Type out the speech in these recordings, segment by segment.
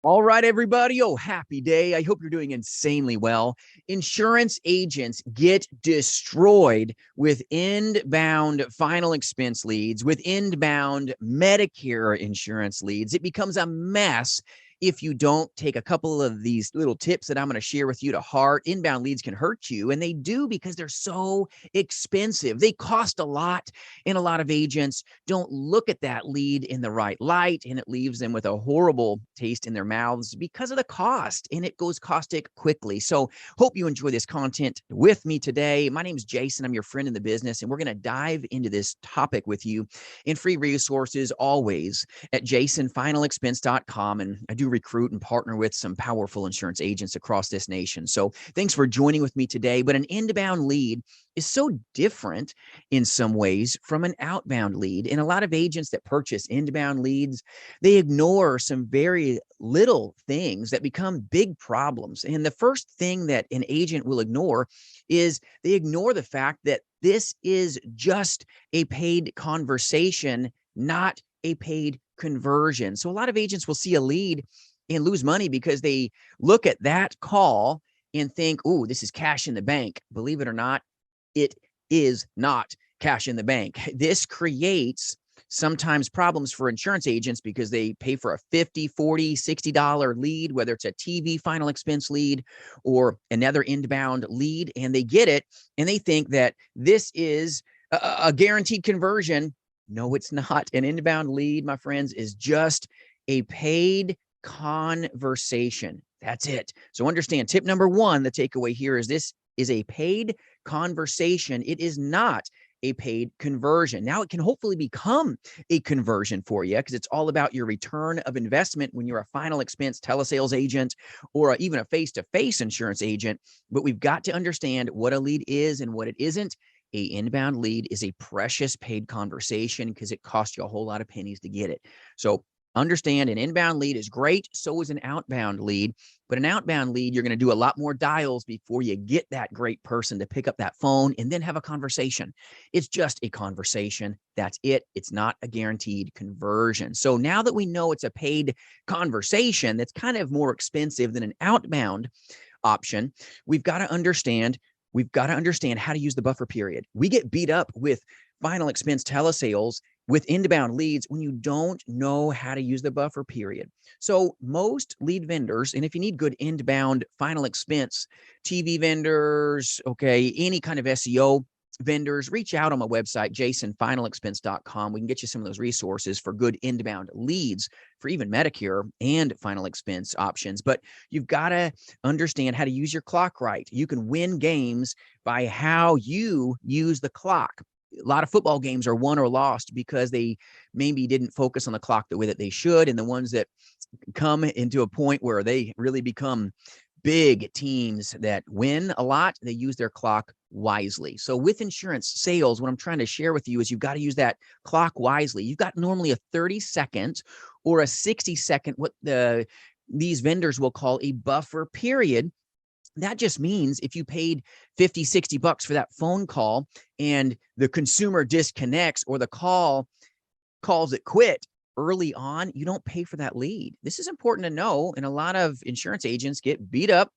All right, everybody. Oh, happy day. I hope you're doing insanely well. Insurance agents get destroyed with inbound final expense leads, with inbound Medicare insurance leads. It becomes a mess if you don't take a couple of these little tips that I'm going to share with you to heart. Inbound leads can hurt you, and they do because they're so expensive. They cost a lot, and a lot of agents don't look at that lead in the right light, and it leaves them with a horrible taste in their mouths because of the cost, and it goes caustic quickly. So hope you enjoy this content with me today. My name is Jason. I'm your friend in the business, and we're going to dive into this topic with you in free resources always at jasonfinalexpense.com. And I do recruit and partner with some powerful insurance agents across this nation. So thanks for joining with me today. But an inbound lead is so different in some ways from an outbound lead. And a lot of agents that purchase inbound leads, they ignore some very little things that become big problems. And the first thing that an agent will ignore is they ignore the fact that this is just a paid conversation, not a paid conversion. So a lot of agents will see a lead and lose money because they look at that call and think, oh, this is cash in the bank. Believe it or not, it is not cash in the bank. This creates sometimes problems for insurance agents because they pay for a $50, $40, $60 lead, whether it's a TV final expense lead or another inbound lead, and they get it and they think that this is a guaranteed conversion. No, it's not. An inbound lead, my friends, is just a paid conversation. That's it. So understand, tip number one, the takeaway here is this is a paid conversation. It is not a paid conversion. Now it can hopefully become a conversion for you because it's all about your return of investment when you're a final expense telesales agent or even a face-to-face insurance agent. But we've got to understand what a lead is and what it isn't. A inbound lead is a precious paid conversation because it costs you a whole lot of pennies to get it. So understand, an inbound lead is great. So is an outbound lead. But an outbound lead, you're going to do a lot more dials before you get that great person to pick up that phone and then have a conversation. It's just a conversation. That's it. It's not a guaranteed conversion. So now that we know it's a paid conversation that's kind of more expensive than an outbound option, we've got to understand how to use the buffer period. We get beat up with final expense telesales with inbound leads when you don't know how to use the buffer period. So most lead vendors, and if you need good inbound final expense TV vendors, okay, any kind of SEO vendors, reach out on my website, jasonfinalexpense.com. We can get you some of those resources for good inbound leads for even Medicare and final expense options. But you've got to understand how to use your clock right. You can win games by how you use the clock. A lot of football games are won or lost because they maybe didn't focus on the clock the way that they should. And the ones that come into a point where they really become big teams that win a lot, they use their clock wisely. So with insurance sales, what I'm trying to share with you is you've got to use that clock wisely. You've got normally a 30-second or a 60-second, what these vendors will call a buffer period. That just means if you paid 50, 60 bucks for that phone call and the consumer disconnects or the call calls it quit early on, you don't pay for that lead. This is important to know. And a lot of insurance agents get beat up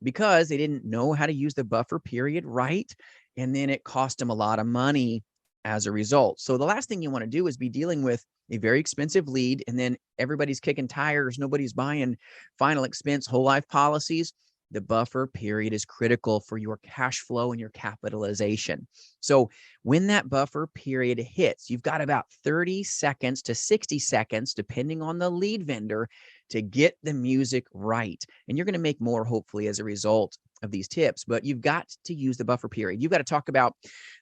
because they didn't know how to use the buffer period right. And then it cost them a lot of money as a result. So the last thing you want to do is be dealing with a very expensive lead and then everybody's kicking tires. Nobody's buying final expense whole life policies. The buffer period is critical for your cash flow and your capitalization. So when that buffer period hits, you've got about 30 seconds to 60 seconds, depending on the lead vendor, to get the music right. And you're going to make more, hopefully, as a result of these tips, but you've got to use the buffer period. You've got to talk about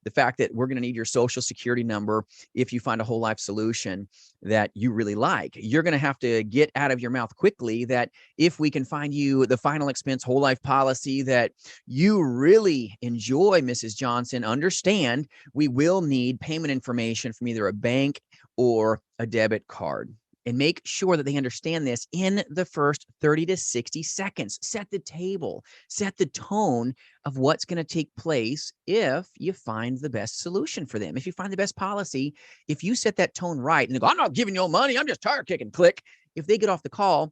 the fact that we're going to need your social security number if you find a whole life solution that you really like. You're going to have to get out of your mouth quickly that if we can find you the final expense whole life policy that you really enjoy, Mrs. Johnson, understand we will need payment information from either a bank or a debit card. And make sure that they understand this in the first 30 to 60 seconds. Set the table, set the tone of what's going to take place if you find the best solution for them. If you find the best policy, if you set that tone right and they go, I'm not giving you money, I'm just tire kicking, click. If they get off the call,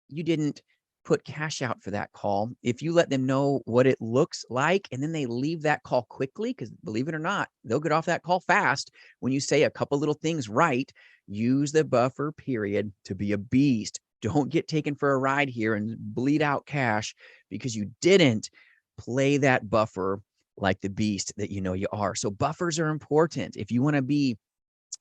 you didn't put cash out for that call, if you let them know what it looks like and then they leave that call quickly, because believe it or not, they'll get off that call fast. When you say a couple little things right, use the buffer period to be a beast. Don't get taken for a ride here and bleed out cash because you didn't play that buffer like the beast that you know you are. So buffers are important. If you want to be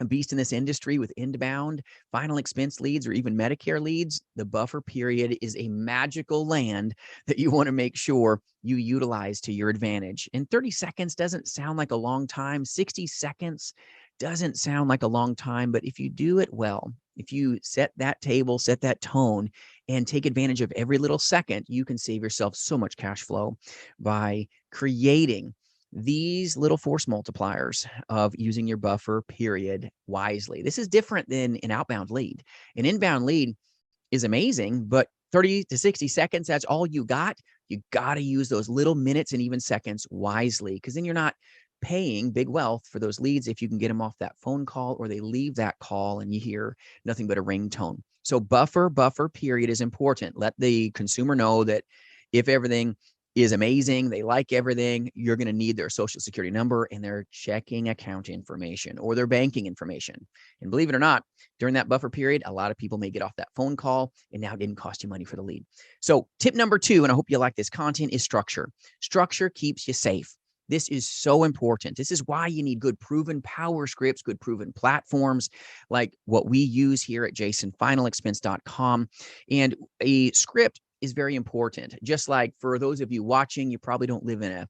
a beast in this industry with inbound final expense leads or even Medicare leads, the buffer period is a magical land that you want to make sure you utilize to your advantage. And 30 seconds doesn't sound like a long time. 60 seconds doesn't sound like a long time, but if you do it well, if you set that table, set that tone, and take advantage of every little second, you can save yourself so much cash flow by creating these little force multipliers of using your buffer period wisely. This is different than an outbound lead. An inbound lead is amazing, but 30 to 60 seconds, that's all you got. You got to use those little minutes and even seconds wisely, because then you're not paying big wealth for those leads if you can get them off that phone call or they leave that call and you hear nothing but a ringtone. So buffer period is important. Let the consumer know that if everything is amazing, they like everything, you're going to need their social security number and their checking account information or their banking information. And believe it or not, during that buffer period, a lot of people may get off that phone call and now it didn't cost you money for the lead. So tip number 2, and I hope you like this content, is structure. Structure keeps you safe. This is so important. This is why you need good proven power scripts, good proven platforms like what we use here at jasonfinalexpense.com. And a script is very important. Just like for those of you watching, you probably don't live in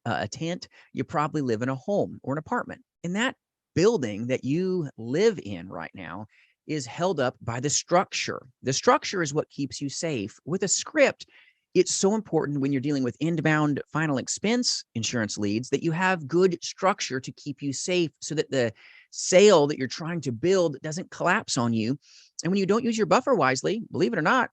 a tent. You probably live in a home or an apartment. And that building that you live in right now is held up by the structure. The structure is what keeps you safe. With a script, it's so important when you're dealing with inbound final expense insurance leads that you have good structure to keep you safe so that the sale that you're trying to build doesn't collapse on you. And when you don't use your buffer wisely, believe it or not,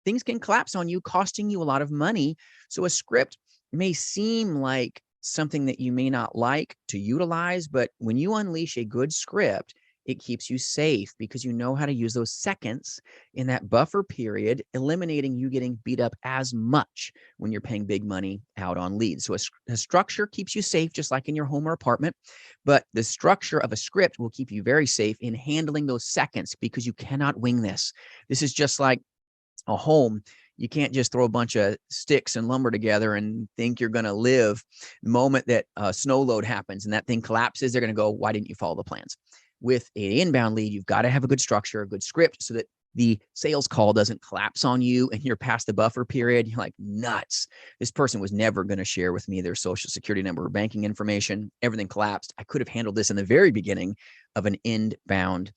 things can collapse on you, costing you a lot of money. So a script may seem like something that you may not like to utilize, but when you unleash a good script, it keeps you safe because you know how to use those seconds in that buffer period, eliminating you getting beat up as much when you're paying big money out on leads. So a structure keeps you safe, just like in your home or apartment, but the structure of a script will keep you very safe in handling those seconds because you cannot wing this. This is just like a home. You can't just throw a bunch of sticks and lumber together and think you're going to live. The moment that a snow load happens and that thing collapses, they're going to go, why didn't you follow the plans? With an inbound lead, you've got to have a good structure, a good script so that the sales call doesn't collapse on you and you're past the buffer period. You're like, nuts. This person was never going to share with me their social security number or banking information. Everything collapsed. I could have handled this in the very beginning of an inbound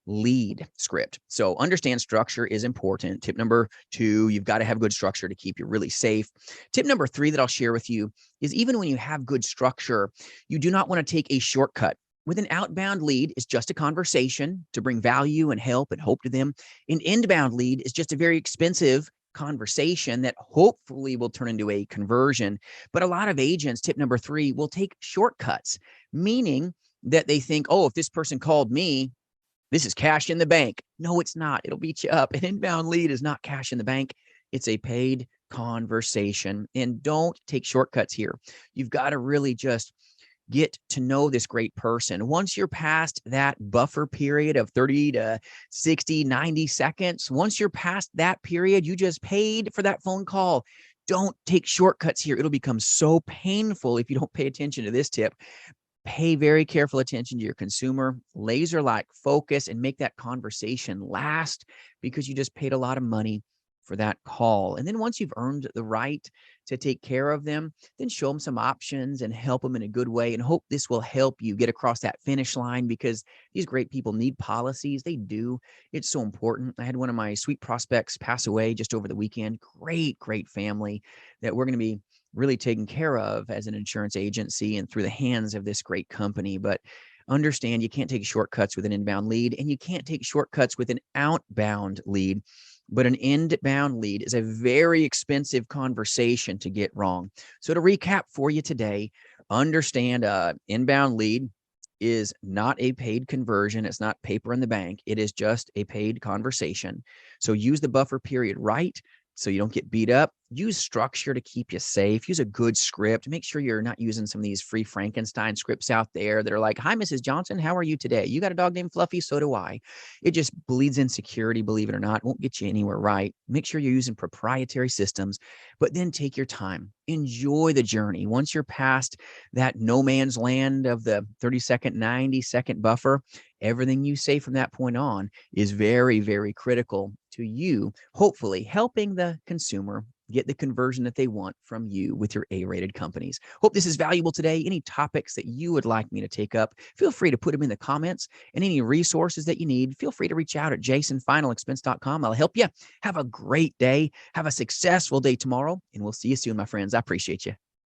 lead script. So understand structure is important. Tip number 2, you've got to have good structure to keep you really safe. Tip number 3 that I'll share with you is even when you have good structure, you do not want to take a shortcut. With an outbound lead, it's just a conversation to bring value and help and hope to them. An inbound lead is just a very expensive conversation that hopefully will turn into a conversion. But a lot of agents, tip number 3, will take shortcuts, meaning that they think, oh, if this person called me, this is cash in the bank. No, it's not. It'll beat you up. An inbound lead is not cash in the bank. It's a paid conversation. And don't take shortcuts here. You've got to really just get to know this great person. Once you're past that buffer period of 30 to 60, 90 seconds, once you're past that period, you just paid for that phone call. Don't take shortcuts here. It'll become so painful if you don't pay attention to this tip. Pay very careful attention to your consumer, laser-like focus, and make that conversation last because you just paid a lot of money for that call. And then once you've earned the right to take care of them, then show them some options and help them in a good way and hope this will help you get across that finish line because these great people need policies. They do. It's so important. I had one of my sweet prospects pass away just over the weekend. Great family that we're going to be really taken care of as an insurance agency and through the hands of this great company. But understand you can't take shortcuts with an inbound lead and you can't take shortcuts with an outbound lead. But an inbound lead is a very expensive conversation to get wrong. So to recap for you today, understand inbound lead is not a paid conversion. It's not paper in the bank. It is just a paid conversation. So use the buffer period right so you don't get beat up. Use structure to keep you safe. Use a good script. Make sure you're not using some of these free Frankenstein scripts out there that are like, "Hi, Mrs. Johnson, how are you today? You got a dog named Fluffy? So do I." It just bleeds insecurity, believe it or not. It won't get you anywhere right. Make sure you're using proprietary systems, but then take your time. Enjoy the journey. Once you're past that no man's land of the 30-second, 90-second buffer, everything you say from that point on is very, very critical to you, hopefully helping the consumer get the conversion that they want from you with your A-rated companies. Hope this is valuable today. Any topics that you would like me to take up, feel free to put them in the comments, and any resources that you need, feel free to reach out at jasonfinalexpense.com. I'll help you. Have a great day. Have a successful day tomorrow, and we'll see you soon, my friends. I appreciate you.